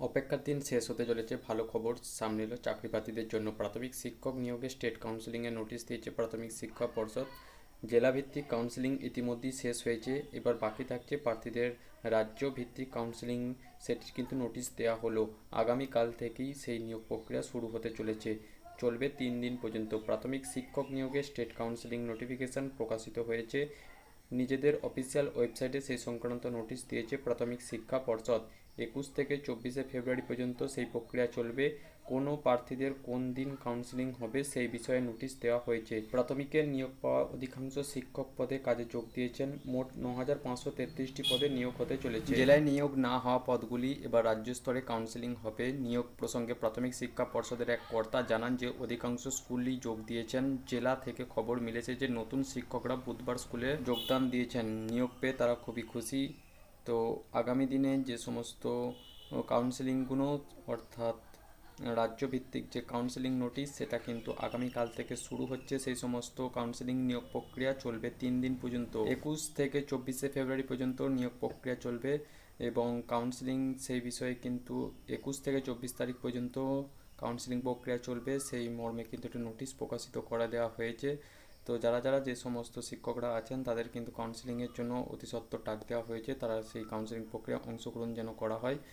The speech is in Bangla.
অপেক্ষার দিন শেষ হতে চলেছে, ভালো খবর সামনে এলো চাকরি প্রার্থীদের জন্য। প্রাথমিক শিক্ষক নিয়োগে স্টেট কাউন্সিলিংয়ের নোটিশ দিয়েছে প্রাথমিক শিক্ষা পর্ষদ। জেলাভিত্তিক কাউন্সিলিং ইতিমধ্যেই শেষ হয়েছে, এবার বাকি থাকছে প্রার্থীদের রাজ্য ভিত্তিক কাউন্সিলিং। সেটির কিন্তু নোটিশ দেওয়া হলো। আগামীকাল থেকেই সেই নিয়োগ প্রক্রিয়া শুরু হতে চলেছে, চলবে 3 দিন পর্যন্ত। প্রাথমিক শিক্ষক নিয়োগে স্টেট কাউন্সিলিং নোটিফিকেশন প্রকাশিত হয়েছে, নিজেদের অফিসিয়াল ওয়েবসাইটে সেই সংক্রান্ত নোটিশ দিয়েছে প্রাথমিক শিক্ষা পর্ষদ। 21 থেকে 24শে ফেব্রুয়ারি পর্যন্ত সেই প্রক্রিয়া চলবে। কোনো প্রার্থীদের কোন দিন কাউন্সিলিং হবে সেই বিষয়ে নোটিশ দেওয়া হয়েছে। প্রাথমিকের নিয়োগ পাওয়া অধিকাংশ শিক্ষক পদে কাজে যোগ দিয়েছেন। মোট 9,533টি পদে নিয়োগ হতে চলেছে। জেলায় নিয়োগ না হওয়া পদগুলি এবার রাজ্য স্তরে কাউন্সিলিং হবে। নিয়োগ প্রসঙ্গে প্রাথমিক শিক্ষা পর্ষদের এক কর্তা জানান যে অধিকাংশ স্কুলই যোগ দিয়েছেন। জেলা থেকে খবর মিলেছে যে নতুন শিক্ষকরা বুধবার স্কুলে যোগদান দিয়েছেন। নিয়োগ পেয়ে তারা খুবই খুশি। তো আগামী দিনে যে সমস্ত কাউন্সিলিংগুলো, অর্থাৎ রাজ্যভিত্তিক যে কাউন্সিলিং নোটিশ, সেটা কিন্তু আগামীকাল থেকে শুরু হচ্ছে। সেই সমস্ত কাউন্সিলিং নিয়োগ প্রক্রিয়া চলবে 3 দিন পর্যন্ত। 21 থেকে 24শে ফেব্রুয়ারি পর্যন্ত নিয়োগ প্রক্রিয়া চলবে এবং কাউন্সিলিং সেই বিষয়ে কিন্তু 21 থেকে 24 তারিখ পর্যন্ত কাউন্সিলিং প্রক্রিয়া চলবে, সেই মর্মে কিন্তু একটা নোটিশ প্রকাশিত করে দেওয়া হয়েছে। তো যারা যারা যে সমস্ত শিক্ষকরা আছেন তাদের কিন্তু কাউন্সিলিংয়ের জন্য অতি সত্বর ডাক দেওয়া হয়েছে, তারা সেই কাউন্সিলিং প্রক্রিয়া অংশগ্রহণ যেন করা হয়।